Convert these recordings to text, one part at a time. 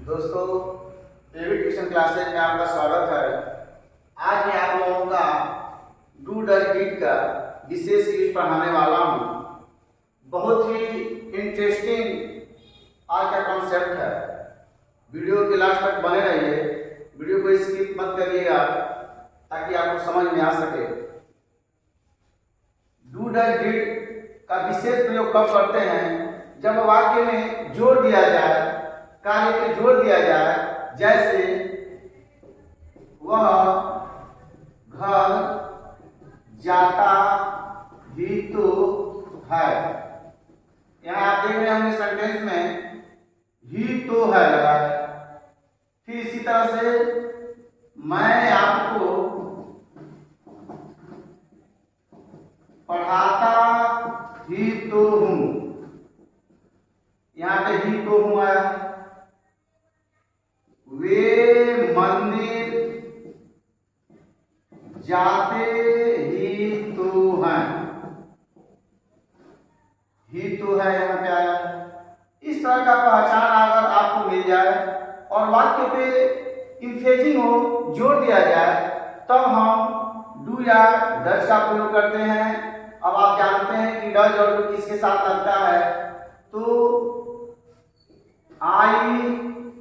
दोस्तों, एवी tuition classes में आपका स्वागत है। आज मैं आप लोगों का डू डज डिड का विशेष यूज पढ़ाने वाला हूँ। बहुत ही इंटरेस्टिंग आज का कॉन्सेप्ट है। वीडियो के लास्ट तक बने रहिए, वीडियो को स्किप मत करिएगा ताकि आपको समझ में आ सके। डू डज डिड का विशेष प्रयोग कब करते हैं? जब वाक्य में जोड़ दिया जाए, कार्य पे जोड़ दिया जाए, जैसे वह घर जाता ही तो है। यहाँ आप देख रहे हैं हमने सेंटेंस में ही तो है लगा है। फिर इसी तरह से मैं आपको पढ़ाता ही तो हूँ, यहाँ पे ही तो हूँ आया। वे मंदिर जाते ही तो हैं, ही तो है यहाँ पे आया। इस तरह का पहचान अगर आपको मिल जाए और वाक्य पे इंफ्रेजिंग हो, जोड़ दिया जाए, तब हम डू या डज का प्रयोग करते हैं। अब आप जानते हैं कि डज और डू किसके साथ लगता है, तो आई,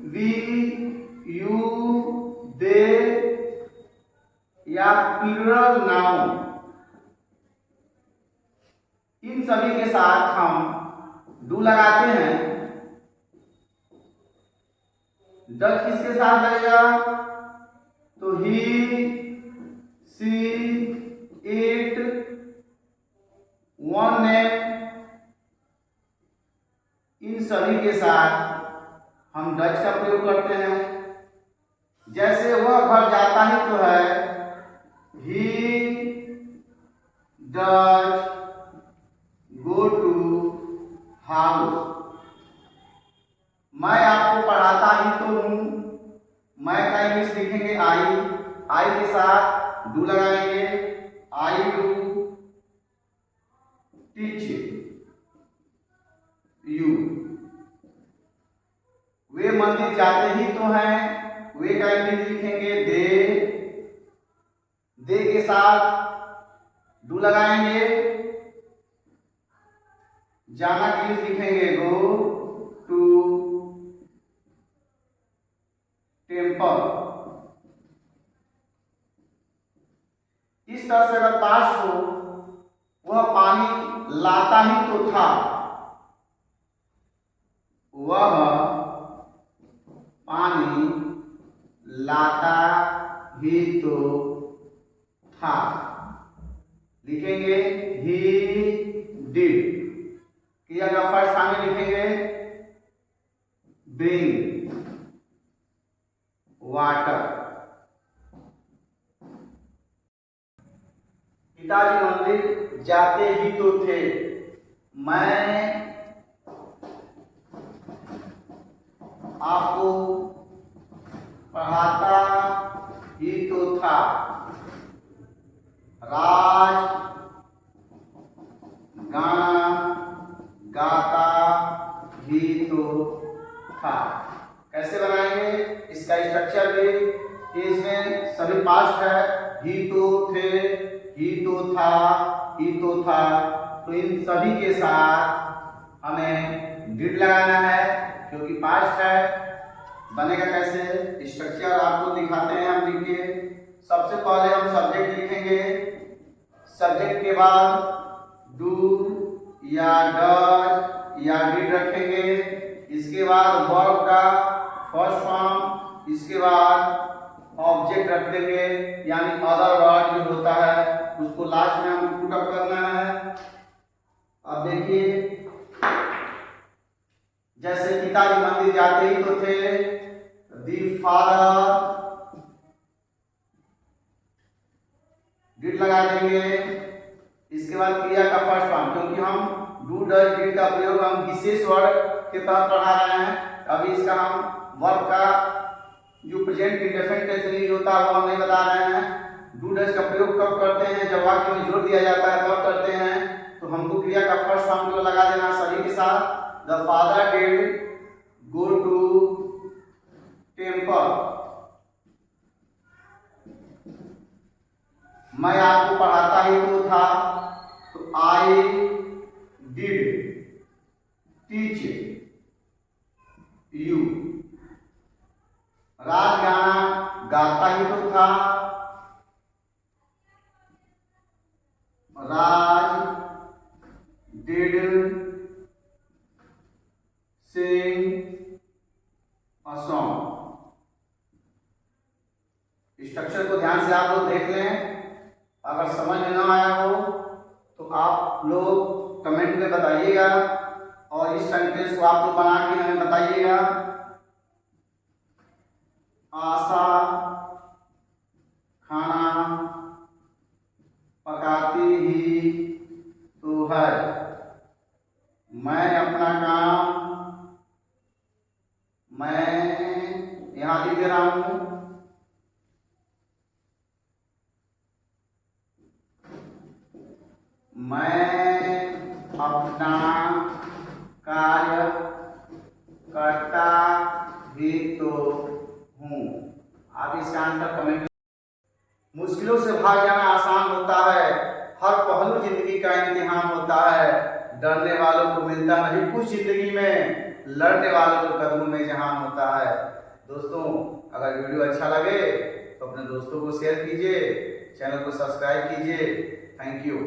वी, यू, दे या प्लूरल नाउन, इन सभी के साथ हम डू लगाते हैं। डज किसके साथ लगेगा? तो ही, सी, इट, वन नेम, इन सभी के साथ हम डज का प्रयोग करते हैं। जैसे वह घर जाता ही तो है, he does go to house. मैं आपको पढ़ाता ही तो हूँ, मैं का इंग्लिश लिखेंगे आई, आई के साथ डू लगाएंगे, आई डू टीच यू। वे मंदिर जाते ही तो हैं, वे का इंग्लिश लिखेंगे दे के साथ डू लगाएंगे, जाना के इंग्लिश लिखेंगे गो टू टेम्पल। इस तरह से अगर पास्ट हो, वह पानी लाता ही तो था, वह पानी लाता ही तो था, लिखेंगे ही डिड। क्रिया का फर्स्ट फॉर्म में लिखेंगे ब्रिंग वाटर। पिताजी मंदिर जाते ही तो थे, मैं आपको पढ़ाता ही तो था, राज गाना गाता ही तो था। कैसे बनाएंगे इसका स्ट्रक्चर भी? इसमें सभी पास्ट है, ही तो थे, ही तो था, ही तो था, तो इन सभी के साथ हमें डिड लगाना है क्योंकि पास्ट है। बनेगा कैसे? स्ट्रक्चर आपको दिखाते हैं हम लिख के। सबसे पहले हम सब्जेक्ट लिखेंगे, सब्जेक्ट के बाद डू या डज या डिड रखेंगे। इसके बाद वर्ब का फर्स्ट फॉर्म, इसके बाद ऑब्जेक्ट रख देंगे, यानी अदर वर्ड जो होता है उसको लास्ट में हमको पुट अप करना है। अब देखिए, जैसे पिताजी मंदिर जाते ही तो थे, दी फादर डिड लगा देंगे। इसके बाद क्रिया का फर्स्ट फॉर्म, क्योंकि हम डू डज डिड का प्रयोग हम विशेष वर्ड के तहत पढ़ा रहे हैं, अभी इसका हम वर्ब का जो प्रेजेंट इंडेफिनिट टेंस यूज होता है वो हम नहीं बता रहे हैं। डू डज का प्रयोग कब करते हैं? जब वाक्य में जोड़ दिया जाता है तब करते हैं। तो हमको क्रिया का फर्स्ट फॉर्म को लगा देना सभी के साथ। The father did go to मैं आपको पढ़ाता ही तो था, तो I did teach you. Raj गाना गाता ही तो था, Raj did sing a song. Structure को ध्यान से आप लोग देख लें। अगर समझ में ना आया हो तो आप लोग कमेंट में बताइएगा और इस सेंटेंस को आप लोग बना के हमें बताइएगा। आशा खाना पकाती ही तो है, मैं अपना काम मैं यहां लिख दे रहा हूं, मैं अपना कार्य करता भी तो हूं। आप इसका आंसर कमेंट। मुश्किलों से भाग जाना आसान होता है, हर पहलू जिंदगी का इम्तिहान होता है। डरने वालों को मिलता नहीं कुछ जिंदगी में, लड़ने वालों के कदमों में जहान होता है। दोस्तों, अगर वीडियो अच्छा लगे तो अपने दोस्तों को शेयर कीजिए, चैनल को सब्सक्राइब कीजिए। Thank you.